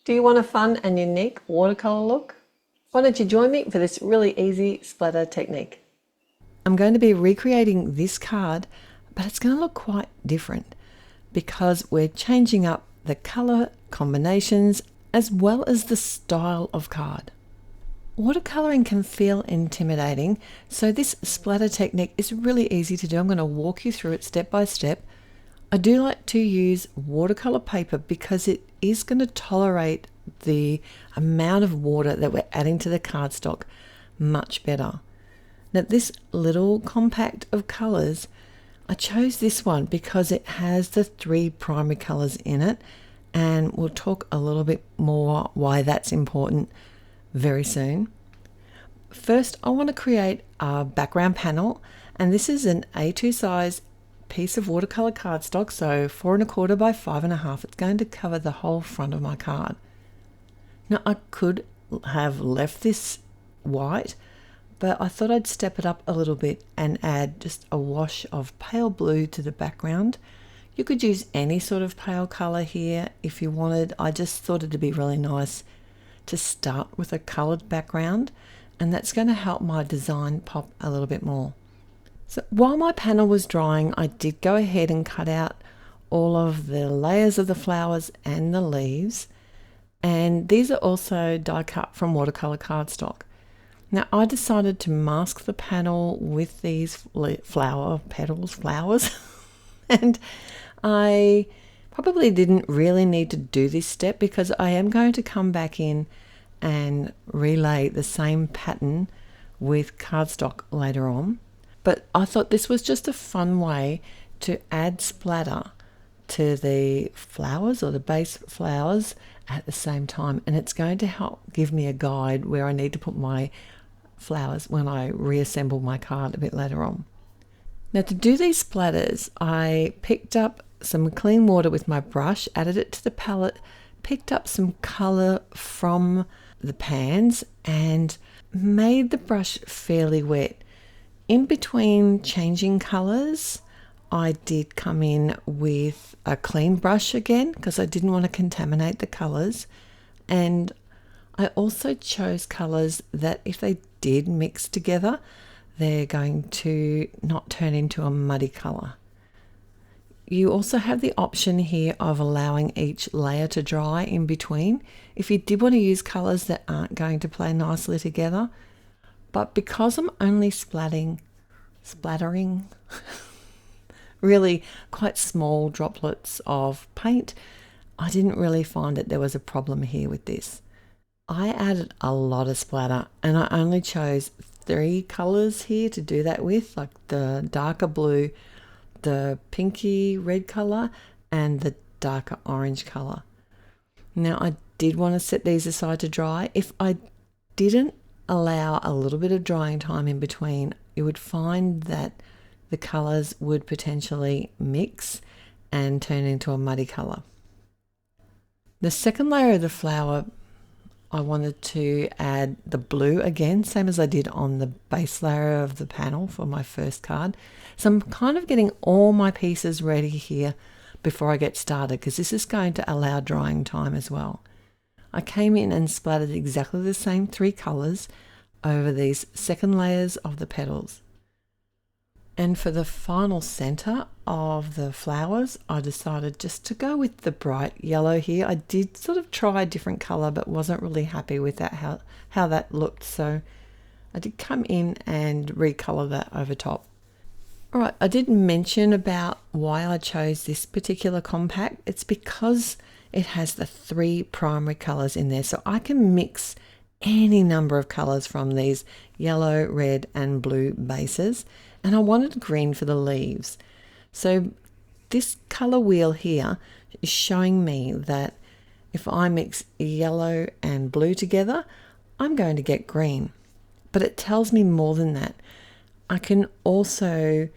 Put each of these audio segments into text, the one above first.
Do you want a fun and unique watercolor look? Why don't you join me for this really easy splatter technique? I'm going to be recreating this card, but it's going to look quite different because we're changing up the color combinations as well as the style of card. Watercoloring can feel intimidating, so this splatter technique is really easy to do. I'm going to walk you through it step by step. I do like to use watercolor paper because it is going to tolerate the amount of water that we're adding to the cardstock much better. Now this little compact of colors, I chose this one because it has the 3 primary colors in it, and we'll talk a little bit more why that's important very soon. First, I want to create a background panel, and this is an A2 size piece of watercolor cardstock, so 4 1/4 by 5 1/2. It's going to cover the whole front of my card. Now I could have left this white, but I thought I'd step it up a little bit and add just a wash of pale blue to the background. You could use any sort of pale color here if you wanted. I just thought it'd be really nice to start with a colored background, and that's going to help my design pop a little bit more. So while my panel was drying, I did go ahead and cut out all of the layers of the flowers and the leaves, and these are also die cut from watercolor cardstock. Now I decided to mask the panel with these flowers, and I probably didn't really need to do this step because I am going to come back in and relay the same pattern with cardstock later on. But I thought this was just a fun way to add splatter to the flowers or the base flowers at the same time, and it's going to help give me a guide where I need to put my flowers when I reassemble my card a bit later on. Now to do these splatters, I picked up some clean water with my brush, added it to the palette, picked up some color from the pans and made the brush fairly wet. In between changing colors, I did come in with a clean brush again because I didn't want to contaminate the colors, and I also chose colors that if they did mix together, they're going to not turn into a muddy color. You also have the option here of allowing each layer to dry in between if you did want to use colors that aren't going to play nicely together. But because I'm only splattering really quite small droplets of paint, I didn't really find that there was a problem here with this. I added a lot of splatter, and I only chose 3 colors here to do that with, like the darker blue, the pinky red color, and the darker orange color. Now I did want to set these aside to dry. If I didn't allow a little bit of drying time in between, you would find that the colors would potentially mix and turn into a muddy color. The second layer of the flower, I wanted to add the blue again, same as I did on the base layer of the panel for my first card. So I'm kind of getting all my pieces ready here before I get started because this is going to allow drying time as well. I came in and splattered exactly the same 3 colors over these second layers of the petals. And for the final center of the flowers, I decided just to go with the bright yellow here. I did sort of try a different color, but wasn't really happy with that, how that looked. So I did come in and recolor that over top. All right, I did mention about why I chose this particular compact. It's because it has the 3 primary colors in there. So I can mix any number of colors from these yellow, red, and blue bases. And I wanted green for the leaves. So this color wheel here is showing me that if I mix yellow and blue together, I'm going to get green. But it tells me more than that. I can also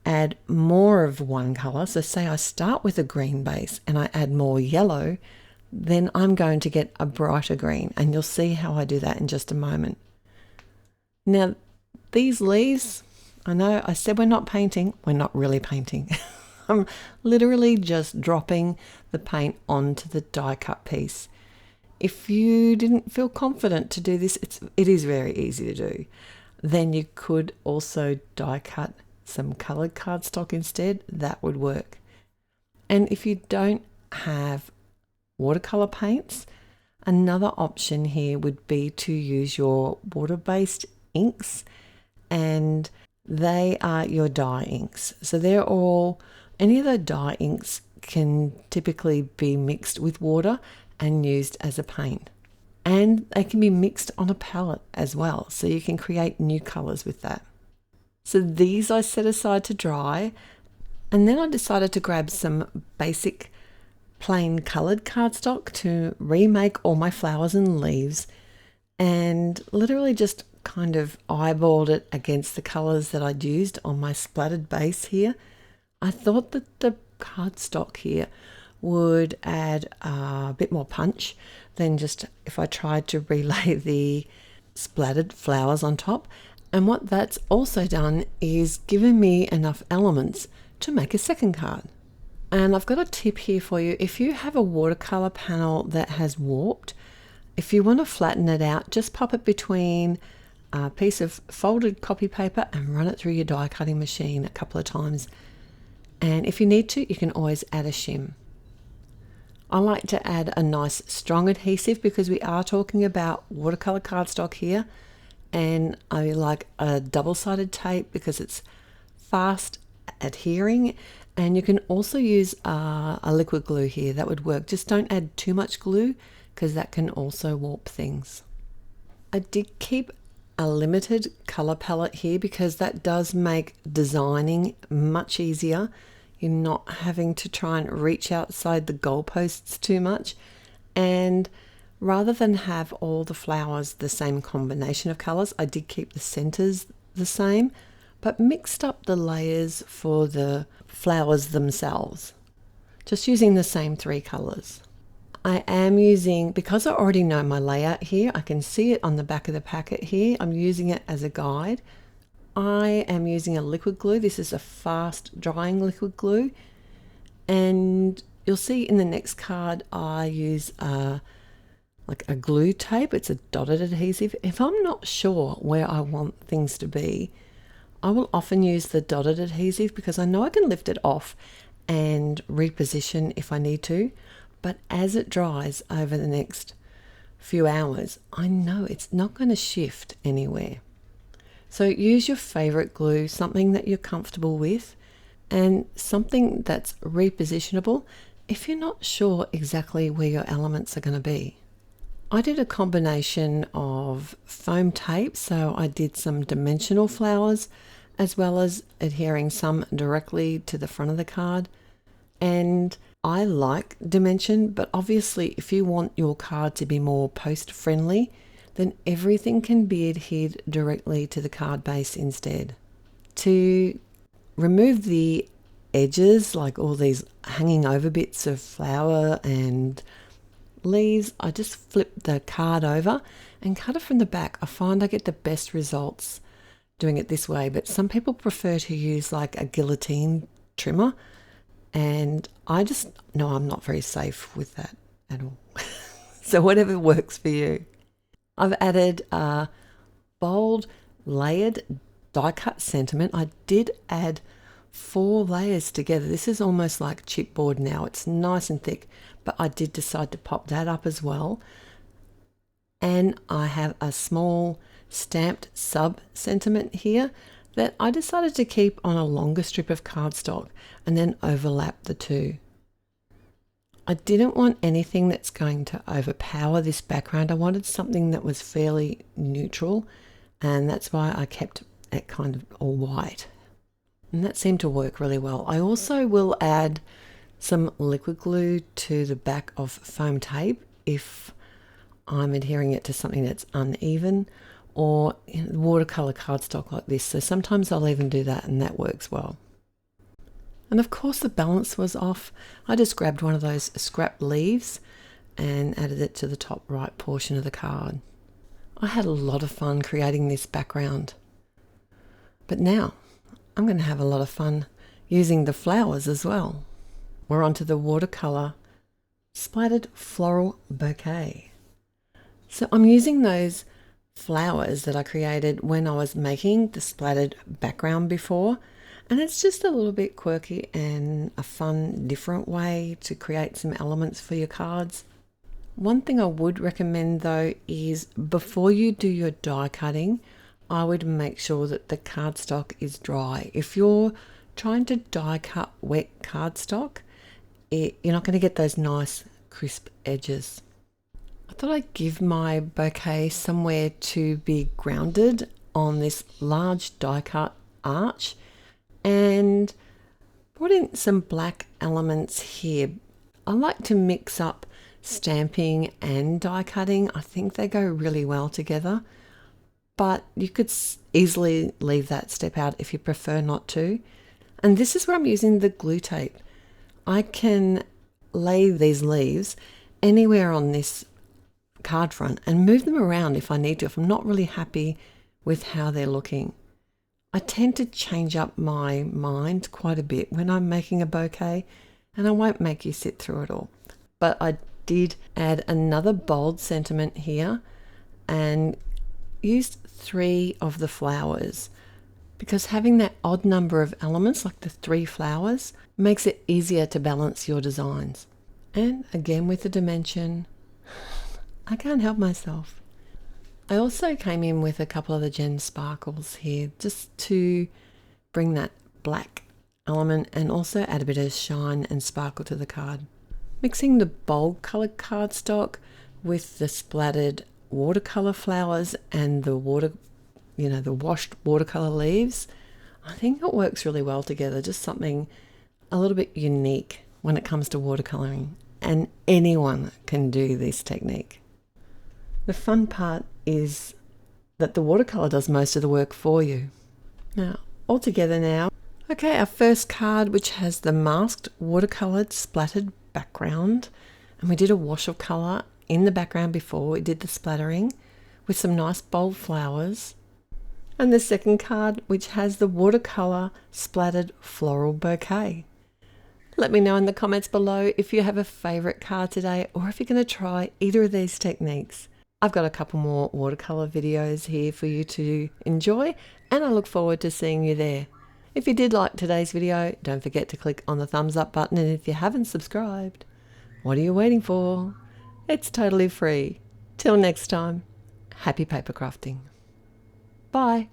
add more of one color. So say I start with a green base and I add more yellow, then I'm going to get a brighter green. And you'll see how I do that in just a moment. Now, these leaves, I know I said we're not painting. We're not really painting. I'm literally just dropping the paint onto the die cut piece. If you didn't feel confident to do this, it is very easy to do. Then you could also die cut some coloured cardstock instead. That would work. And if you don't have watercolor paints, another option here would be to use your water-based inks, and they are your dye inks. So they're all, any of the dye inks can typically be mixed with water and used as a paint. And they can be mixed on a palette as well, so you can create new colours with that. So these I set aside to dry, and then I decided to grab some basic plain coloured cardstock to remake all my flowers and leaves, and literally just kind of eyeballed it against the colours that I'd used on my splattered base here. I thought that the cardstock here would add a bit more punch than just if I tried to relay the splattered flowers on top. And what that's also done is given me enough elements to make a second card. And I've got a tip here for you. If you have a watercolor panel that has warped, if you want to flatten it out, just pop it between a piece of folded copy paper and run it through your die cutting machine a couple of times. And if you need to, you can always add a shim. I like to add a nice strong adhesive because we are talking about watercolor cardstock here, and I like a double-sided tape because it's fast adhering, and you can also use a liquid glue here. That would work. Just don't add too much glue because that can also warp things. I did keep a limited color palette here because that does make designing much easier. You're not having to try and reach outside the goalposts too much. And rather than have all the flowers the same combination of colors, I did keep the centers the same, but mixed up the layers for the flowers themselves, just using the same 3 colors. I am using, because I already know my layout here, I can see it on the back of the packet here. I'm using it as a guide. I am using a liquid glue. This is a fast drying liquid glue, and you'll see in the next card I use like a glue tape. It's a dotted adhesive. If I'm not sure where I want things to be, I will often use the dotted adhesive because I know I can lift it off and reposition if I need to, but as it dries over the next few hours, I know it's not going to shift anywhere. So use your favorite glue, something that you're comfortable with, and something that's repositionable if you're not sure exactly where your elements are going to be. I did a combination of foam tape, so I did some dimensional flowers as well as adhering some directly to the front of the card. And I like dimension, but obviously if you want your card to be more post friendly, then everything can be adhered directly to the card base instead. To remove the edges, like all these hanging over bits of flower and leaves, I just flip the card over and cut it from the back. I find I get the best results doing it this way, but some people prefer to use like a guillotine trimmer, and I just know I'm not very safe with that at all. So whatever works for you. I've added a bold layered die cut sentiment. I did add 4 layers together. This is almost like chipboard now. It's nice and thick, but I did decide to pop that up as well. And I have a small stamped sub sentiment here that I decided to keep on a longer strip of cardstock and then overlap the two. I didn't want anything that's going to overpower this background. I wanted something that was fairly neutral, and that's why I kept it kind of all white. And that seemed to work really well. I also will add some liquid glue to the back of foam tape if I'm adhering it to something that's uneven, or watercolor cardstock like this. So sometimes I'll even do that, and that works well. And of course the balance was off. I just grabbed one of those scrap leaves and added it to the top right portion of the card. I had a lot of fun creating this background. But now I'm going to have a lot of fun using the flowers as well. We're onto the watercolor splattered floral bouquet. So I'm using those flowers that I created when I was making the splattered background before, and it's just a little bit quirky and a fun, different way to create some elements for your cards. One thing I would recommend though is before you do your die cutting, I would make sure that the cardstock is dry. If you're trying to die cut wet cardstock, you're not going to get those nice crisp edges. I thought I'd give my bouquet somewhere to be grounded on this large die cut arch, and brought in some black elements here. I like to mix up stamping and die cutting. I think they go really well together, but you could easily leave that step out if you prefer not to. And this is where I'm using the glue tape. I can lay these leaves anywhere on this card front and move them around if I need to, if I'm not really happy with how they're looking. I tend to change up my mind quite a bit when I'm making a bouquet, and I won't make you sit through it all. But I did add another bold sentiment here and used 3 of the flowers, because having that odd number of elements, like the 3 flowers, makes it easier to balance your designs. And again with the dimension, I can't help myself. I also came in with a couple of the Gem Sparkles here just to bring that black element and also add a bit of shine and sparkle to the card. Mixing the bold coloured cardstock with the splattered watercolor flowers and the the washed watercolor leaves, I think it works really well together. Just something a little bit unique when it comes to watercoloring, and anyone can do this technique. The fun part is that the watercolor does most of the work for you. Now, all together now. Okay, our first card, which has the masked watercolored splattered background, and we did a wash of color in the background before we did the splattering with some nice bold flowers. And the second card, which has the watercolor splattered floral bouquet. Let me know in the comments below if you have a favorite card today, or if you're going to try either of these techniques. I've got a couple more watercolor videos here for you to enjoy, and I look forward to seeing you there. If you did like today's video, don't forget to click on the thumbs up button, and if you haven't subscribed, what are you waiting for? It's totally free. Till next time, happy paper crafting. Bye.